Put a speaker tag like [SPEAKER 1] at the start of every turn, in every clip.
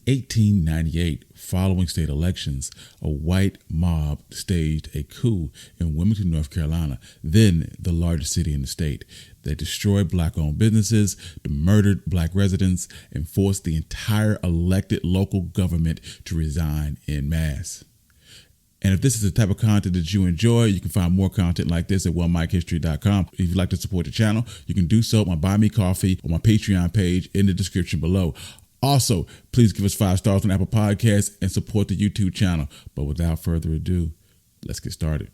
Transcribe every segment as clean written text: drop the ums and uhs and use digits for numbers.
[SPEAKER 1] 1898, following state elections, a white mob staged a coup in Wilmington, North Carolina, then the largest city in the state. They destroyed black-owned businesses, murdered black residents, and forced the entire elected local government to resign en masse. And if this is the type of content that you enjoy, you can find more content like this at OneMikeHistory.com. If you'd like to support the channel, you can do so at my Buy Me Coffee or my Patreon page in the description below. Also, please give us 5 stars on Apple Podcasts and support the YouTube channel. But without further ado, let's get started.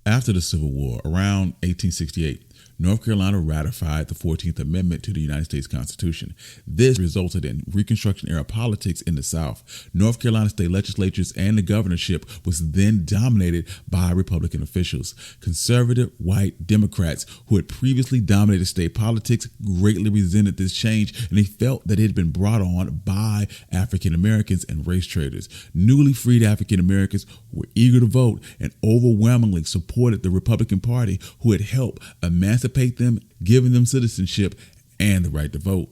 [SPEAKER 1] After the Civil War, around 1868, North Carolina ratified the 14th Amendment to the United States Constitution. This resulted in Reconstruction-era politics in the South. North Carolina state legislatures and the governorship was then dominated by Republican officials. Conservative white Democrats who had previously dominated state politics greatly resented this change, and they felt that it had been brought on by African Americans and race traders. Newly freed African Americans were eager to vote and overwhelmingly supported the Republican Party, who had helped emancipate them, giving them citizenship and the right to vote.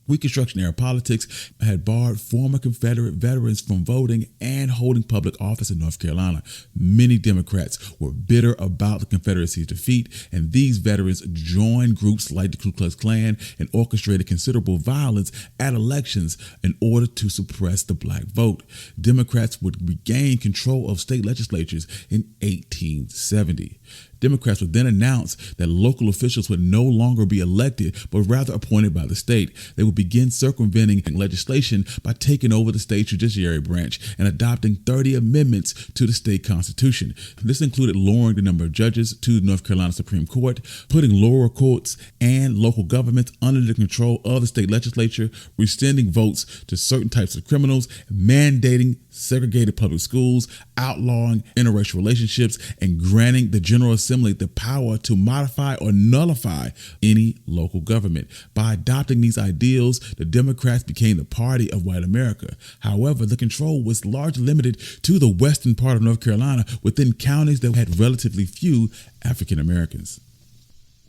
[SPEAKER 1] Reconstruction-era politics had barred former Confederate veterans from voting and holding public office in North Carolina. Many Democrats were bitter about the Confederacy's defeat, and these veterans joined groups like the Ku Klux Klan and orchestrated considerable violence at elections in order to suppress the black vote. Democrats would regain control of state legislatures in 1870. Democrats would then announce that local officials would no longer be elected, but rather appointed by the state. They would begin circumventing legislation by taking over the state judiciary branch and adopting 30 amendments to the state constitution. This included lowering the number of judges to the North Carolina Supreme Court, putting lower courts and local governments under the control of the state legislature, rescinding votes to certain types of criminals, mandating segregated public schools, outlawing interracial relationships, and granting the General Assembly the power to modify or nullify any local government. By adopting these ideals, the Democrats became the party of white America. However, the control was largely limited to the western part of North Carolina within counties that had relatively few African Americans.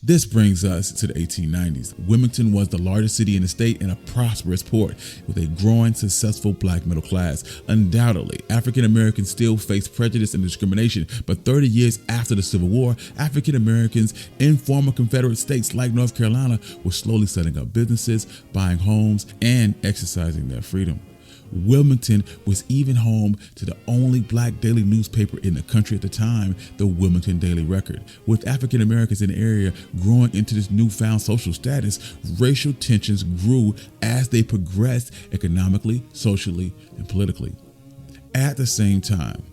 [SPEAKER 1] This brings us to the 1890s. Wilmington was the largest city in the state and a prosperous port with a growing, successful black middle class. Undoubtedly, African Americans still faced prejudice and discrimination, but 30 years after the Civil War, African Americans in former Confederate states like North Carolina were slowly setting up businesses, buying homes, and exercising their freedom. Wilmington was even home to the only black daily newspaper in the country at the time, the Wilmington Daily Record. With African Americans in the area growing into this newfound social status, racial tensions grew as they progressed economically, socially, and politically. At the same time,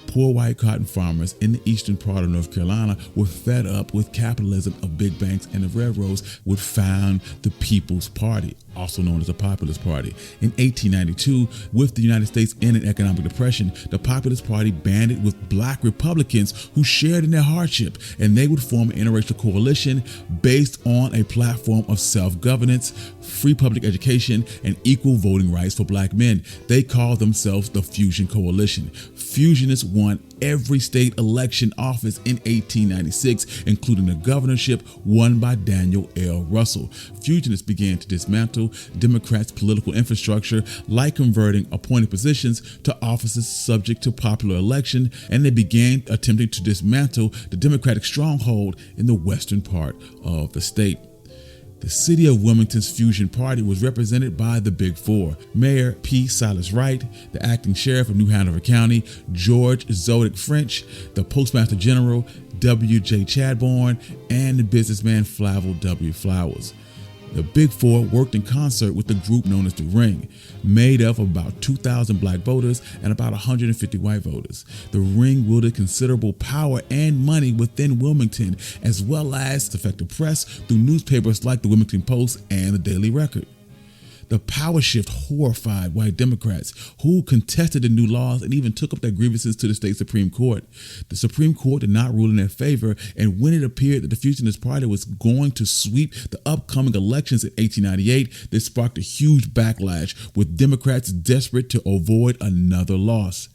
[SPEAKER 1] poor white cotton farmers in the eastern part of North Carolina were fed up with capitalism of big banks, and the railroads would found the People's Party, also known as the Populist Party. In 1892, with the United States in an economic depression, the Populist Party banded with black Republicans who shared in their hardship, and they would form an interracial coalition based on a platform of self-governance, free public education, and equal voting rights for black men. They called themselves the Fusion Coalition. Fusionists won every state election office in 1896, including the governorship won by Daniel L. Russell. Fusionists began to dismantle Democrats' political infrastructure, like converting appointed positions to offices subject to popular election, and they began attempting to dismantle the Democratic stronghold in the western part of the state. The city of Wilmington's Fusion Party was represented by the Big Four: Mayor P. Silas Wright, the acting sheriff of New Hanover County, George Zodiac French, the Postmaster General, W. J. Chadbourne, and the businessman Flavel W. Flowers. The Big Four worked in concert with the group known as the Ring, made up of about 2,000 black voters and about 150 white voters. The Ring wielded considerable power and money within Wilmington, as well as to affect the press through newspapers like the Wilmington Post and the Daily Record. The power shift horrified white Democrats, who contested the new laws and even took up their grievances to the state Supreme Court. The Supreme Court did not rule in their favor, and when it appeared that the Fusionist Party was going to sweep the upcoming elections in 1898, this sparked a huge backlash, with Democrats desperate to avoid another loss.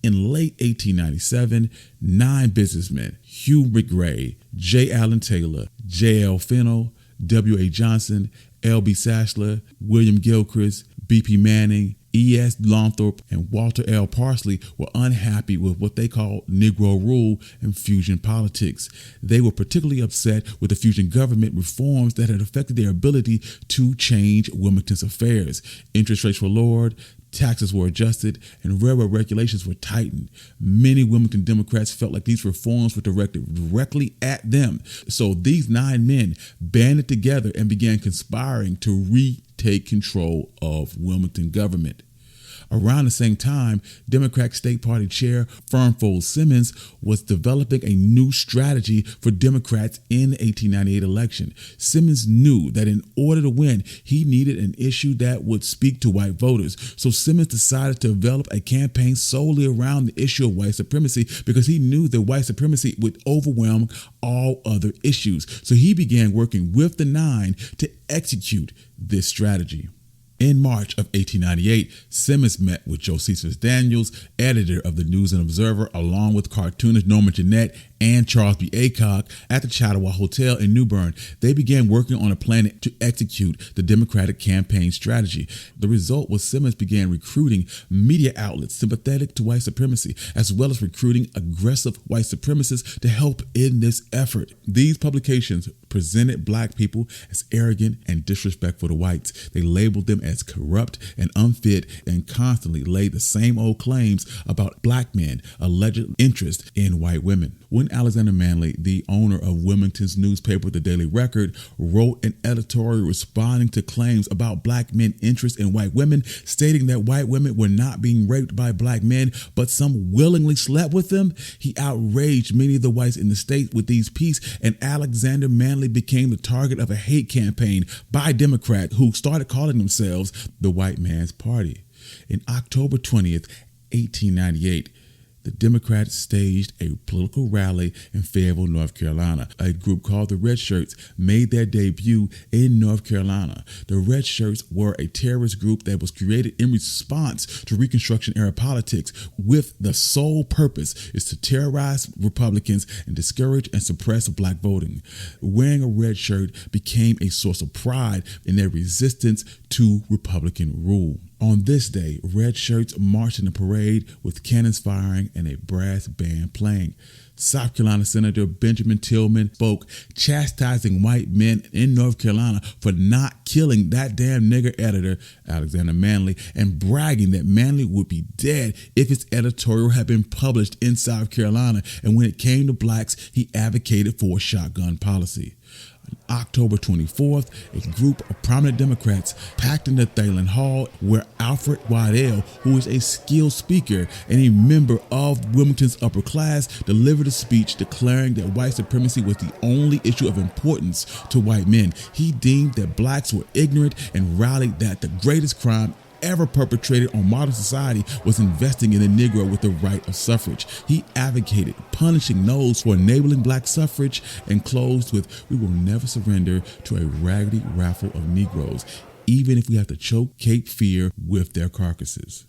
[SPEAKER 1] In late 1897, 9 businessmen, Hugh McGray, J. Allen Taylor, J. L. Fennell, W. A. Johnson, L.B. Sashler, William Gilchrist, B.P. Manning, E.S. Longthorpe, and Walter L. Parsley were unhappy with what they called Negro Rule and fusion politics. They were particularly upset with the fusion government reforms that had affected their ability to change Wilmington's affairs. Interest rates were lowered, taxes were adjusted, and railroad regulations were tightened. Many Wilmington Democrats felt like these reforms were directed directly at them. So these 9 men banded together and began conspiring to retake control of Wilmington government. Around the same time, Democratic State Party Chair Fernfold Simmons was developing a new strategy for Democrats in the 1898 election. Simmons knew that in order to win, he needed an issue that would speak to white voters. So Simmons decided to develop a campaign solely around the issue of white supremacy because he knew that white supremacy would overwhelm all other issues. So he began working with the 9 to execute this strategy. In March of 1898, Simmons met with Josephus Daniels, editor of the News and Observer, along with cartoonist Norman Jeanette and Charles B. Aycock at the Chautauqua Hotel in New Bern. They began working on a plan to execute the Democratic campaign strategy. The result was Simmons began recruiting media outlets sympathetic to white supremacy, as well as recruiting aggressive white supremacists to help in this effort. These publications presented black people as arrogant and disrespectful to whites. They labeled them as corrupt and unfit and constantly laid the same old claims about black men' alleged interest in white women. When Alexander Manley, the owner of Wilmington's newspaper, The Daily Record, wrote an editorial responding to claims about black men's interest in white women, stating that white women were not being raped by black men, but some willingly slept with them, he outraged many of the whites in the state with these pieces, and Alexander Manley became the target of a hate campaign by Democrats who started calling themselves the White Man's Party. In October 20th, 1898, the Democrats staged a political rally in Fayetteville, North Carolina. A group called the Red Shirts made their debut in North Carolina. The Red Shirts were a terrorist group that was created in response to Reconstruction-era politics with the sole purpose is to terrorize Republicans and discourage and suppress black voting. Wearing a red shirt became a source of pride in their resistance to Republican rule. On this day, red shirts marched in a parade with cannons firing and a brass band playing. South Carolina Senator Benjamin Tillman spoke, chastising white men in North Carolina for not killing that damn nigger editor, Alexander Manley, and bragging that Manley would be dead if his editorial had been published in South Carolina. And when it came to blacks, he advocated for a shotgun policy. On October 24th, a group of prominent Democrats packed into Thalen Hall where Alfred Waddell, who is a skilled speaker and a member of Wilmington's upper class, delivered a speech declaring that white supremacy was the only issue of importance to white men. He deemed that blacks were ignorant and rallied that the greatest crime ever perpetrated on modern society was investing in the Negro with the right of suffrage. He advocated punishing those for enabling black suffrage and closed with, "We will never surrender to a raggedy raffle of Negroes, even if we have to choke Cape Fear with their carcasses."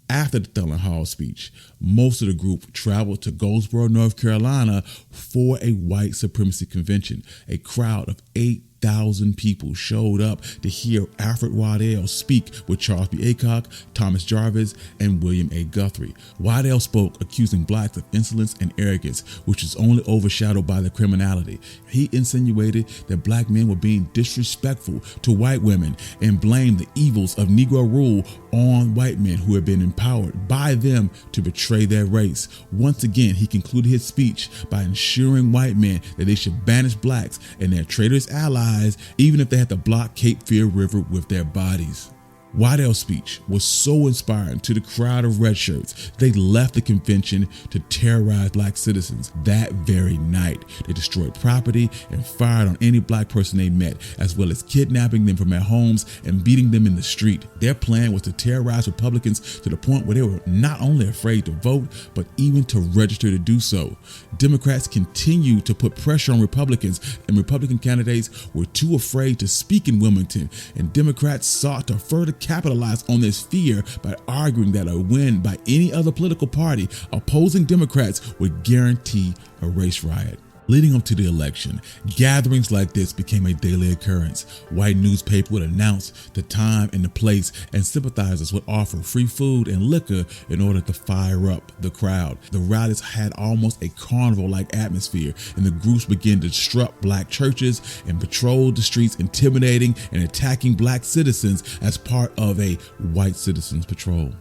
[SPEAKER 1] After the Thalen Hall speech, most of the group traveled to Goldsboro, North Carolina for a white supremacy convention. A crowd of 8,000 people showed up to hear Alfred Waddell speak with Charles B. Aycock, Thomas Jarvis, and William A. Guthrie. Waddell spoke accusing blacks of insolence and arrogance, which was only overshadowed by their criminality. He insinuated that black men were being disrespectful to white women and blamed the evils of Negro rule on white men who had been empowered by them to betray their race. Once again, he concluded his speech by ensuring white men that they should banish blacks and their traitorous allies, even if they had to block Cape Fear River with their bodies. Waddell's speech was so inspiring to the crowd of red shirts, they left the convention to terrorize black citizens that very night. They destroyed property and fired on any black person they met, as well as kidnapping them from their homes and beating them in the street. Their plan was to terrorize Republicans to the point where they were not only afraid to vote, but even to register to do so. Democrats continued to put pressure on Republicans, and Republican candidates were too afraid to speak in Wilmington, and Democrats sought to further capitalize on this fear by arguing that a win by any other political party opposing Democrats would guarantee a race riot. Leading up to the election, gatherings like this became a daily occurrence. White newspapers would announce the time and the place, and sympathizers would offer free food and liquor in order to fire up the crowd. The rallies had almost a carnival-like atmosphere, and the groups began to disrupt black churches and patrol the streets, intimidating and attacking black citizens as part of a white citizens patrol.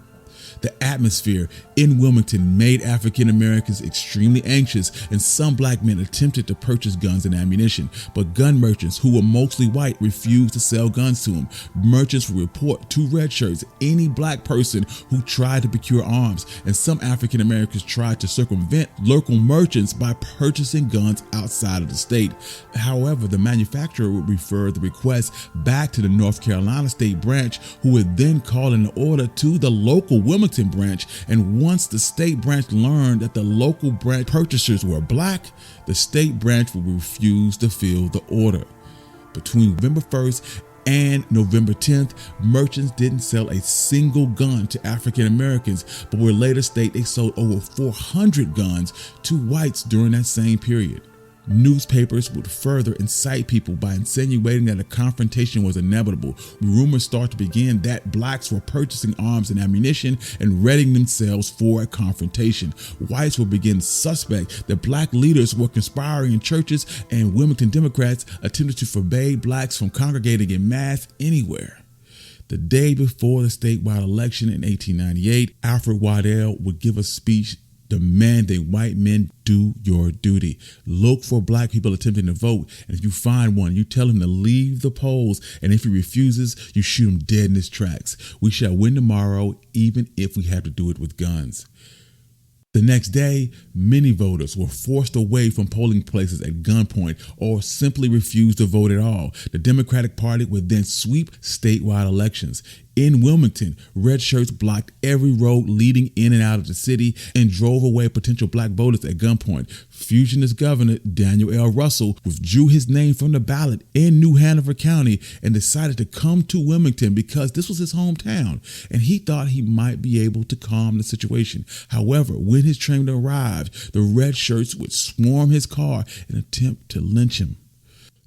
[SPEAKER 1] The atmosphere in Wilmington made African Americans extremely anxious, and some black men attempted to purchase guns and ammunition, but gun merchants, who were mostly white, refused to sell guns to them. Merchants would report to red shirts any black person who tried to procure arms, and some African Americans tried to circumvent local merchants by purchasing guns outside of the state. However, the manufacturer would refer the request back to the North Carolina state branch, who would then call an order to the local Wilmington branch, and once the state branch learned that the local branch purchasers were black, the state branch would refuse to fill the order. Between November 1st and November 10th, merchants didn't sell a single gun to African Americans, but would later state they sold over 400 guns to whites during that same period. Newspapers would further incite people by insinuating that a confrontation was inevitable. Rumors start to begin that blacks were purchasing arms and ammunition and readying themselves for a confrontation. Whites would begin to suspect that black leaders were conspiring in churches, and Wilmington Democrats attempted to forbid blacks from congregating in mass anywhere. The day before the statewide election in 1898, Alfred Waddell would give a speech demanding white men do your duty. Look for black people attempting to vote, and if you find one, you tell him to leave the polls, and if he refuses, you shoot him dead in his tracks. We shall win tomorrow, even if we have to do it with guns. The next day, many voters were forced away from polling places at gunpoint or simply refused to vote at all. The Democratic Party would then sweep statewide elections. In Wilmington, red shirts blocked every road leading in and out of the city and drove away potential black voters at gunpoint. Fusionist Governor Daniel L. Russell withdrew his name from the ballot in New Hanover County and decided to come to Wilmington because this was his hometown, and he thought he might be able to calm the situation. However, when his train arrived, the red shirts would swarm his car and attempt to lynch him.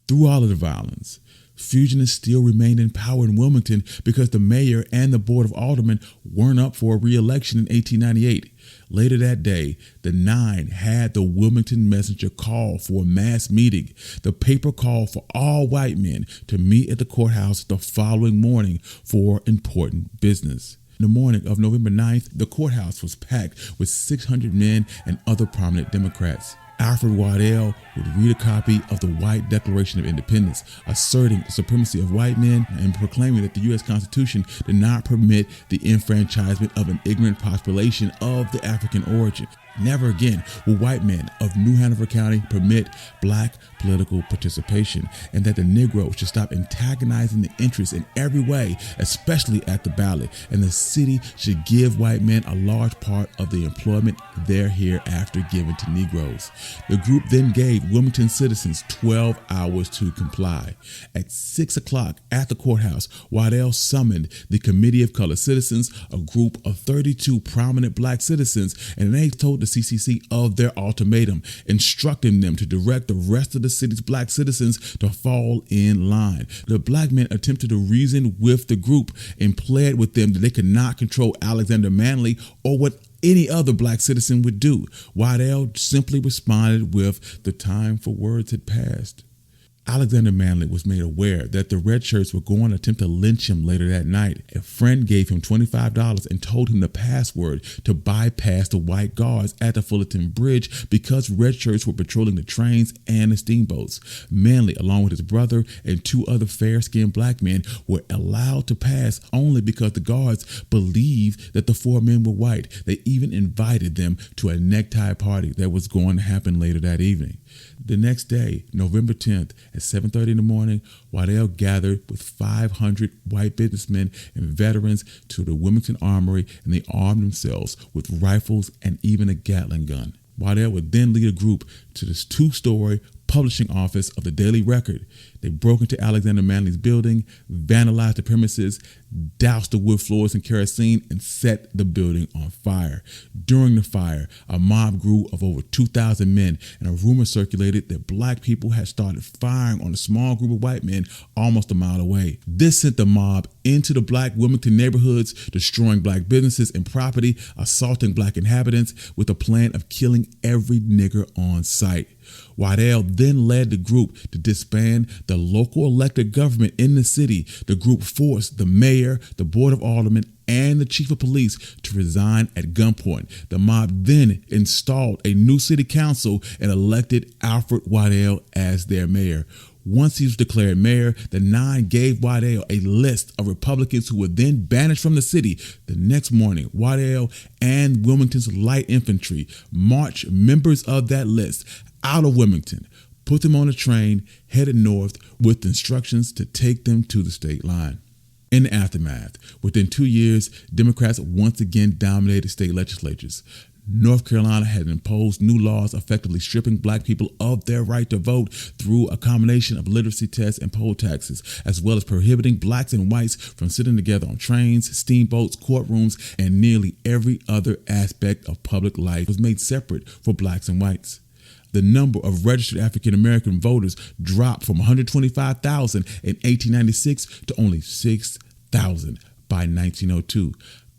[SPEAKER 1] Through all of the violence, Fusionists still remained in power in Wilmington because the mayor and the board of aldermen weren't up for a re-election in 1898. Later that day, the Nine had the Wilmington Messenger call for a mass meeting. The paper called for all white men to meet at the courthouse the following morning for important business. In the morning of November 9th, the courthouse was packed with 600 men and other prominent Democrats. Alfred Waddell would read a copy of the White Declaration of Independence, asserting the supremacy of white men and proclaiming that the U.S. Constitution did not permit the enfranchisement of an ignorant population of the African origin. Never again will white men of New Hanover County permit black political participation, and that the Negro should stop antagonizing the interests in every way, especially at the ballot, and the city should give white men a large part of the employment they're hereafter given to Negroes. The group then gave Wilmington citizens 12 hours to comply. At 6 o'clock at the courthouse, Waddell summoned the Committee of Colored Citizens, a group of 32 prominent black citizens, and they told the CCC of their ultimatum, instructing them to direct the rest of the city's black citizens to fall in line. The black men attempted to reason with the group and pled with them that they could not control Alexander Manley or what any other black citizen would do. Waddell simply responded with, "The time for words had passed." Alexander Manley was made aware that the red shirts were going to attempt to lynch him later that night. A friend gave him $25 and told him the password to bypass the white guards at the Fullerton Bridge because red shirts were patrolling the trains and the steamboats. Manley, along with his brother and two other fair-skinned black men, were allowed to pass only because the guards believed that the four men were white. They even invited them to a necktie party that was going to happen later that evening. The next day, November 10th, at 7:30 in the morning, Waddell gathered with 500 white businessmen and veterans to the Wilmington Armory, and they armed themselves with rifles and even a Gatling gun. Waddell would then lead a group to this two-story publishing office of the Daily Record. They broke into Alexander Manley's building, vandalized the premises, doused the wood floors in kerosene, and set the building on fire. During the fire, a mob grew of over 2,000 men, and a rumor circulated that black people had started firing on a small group of white men almost a mile away. This sent the mob into the black Wilmington neighborhoods, destroying black businesses and property, assaulting black inhabitants with a plan of killing every nigger on sight. Waddell then led the group to disband the local elected government in the city. The group forced the mayor, the board of aldermen, and the chief of police to resign at gunpoint. The mob then installed a new city council and elected Alfred Waddell as their mayor. Once he was declared mayor, the nine gave Waddell a list of Republicans who were then banished from the city. The next morning, Waddell and Wilmington's light infantry marched members of that list out of Wilmington, put them on a train, headed north with instructions to take them to the state line. In the aftermath, within 2 years, Democrats once again dominated state legislatures. North Carolina had imposed new laws effectively stripping black people of their right to vote through a combination of literacy tests and poll taxes, as well as prohibiting blacks and whites from sitting together on trains, steamboats, courtrooms, and nearly every other aspect of public life was made separate for blacks and whites. The number of registered African-American voters dropped from 125,000 in 1896 to only 6,000 by 1902.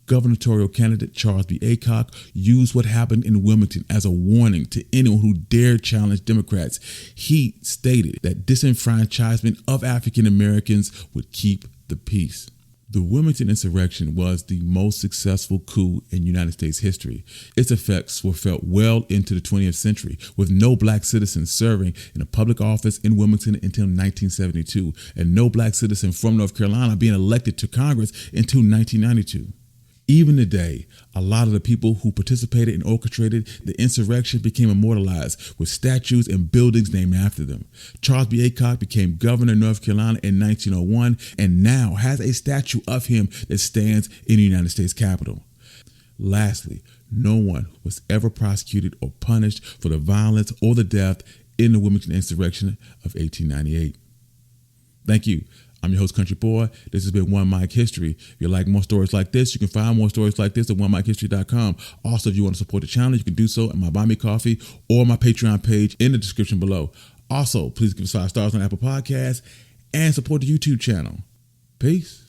[SPEAKER 1] Gubernatorial candidate Charles B. Aycock used what happened in Wilmington as a warning to anyone who dared challenge Democrats. He stated that disenfranchisement of African Americans would keep the peace. The Wilmington insurrection was the most successful coup in United States history. Its effects were felt well into the 20th century, with no black citizens serving in a public office in Wilmington until 1972, and no black citizen from North Carolina being elected to Congress until 1992. Even today, a lot of the people who participated and orchestrated the insurrection became immortalized with statues and buildings named after them. Charles B. Aycock became governor of North Carolina in 1901 and now has a statue of him that stands in the United States Capitol. Lastly, no one was ever prosecuted or punished for the violence or the death in the Wilmington insurrection of 1898. Thank you. I'm your host, Country Boy. This has been One Mic History. If you like more stories like this, you can find more stories like this at onemichistory.com. Also, if you want to support the channel, you can do so at my Buy Me Coffee or my Patreon page in the description below. Also, please give us 5 stars on Apple Podcasts and support the YouTube channel. Peace.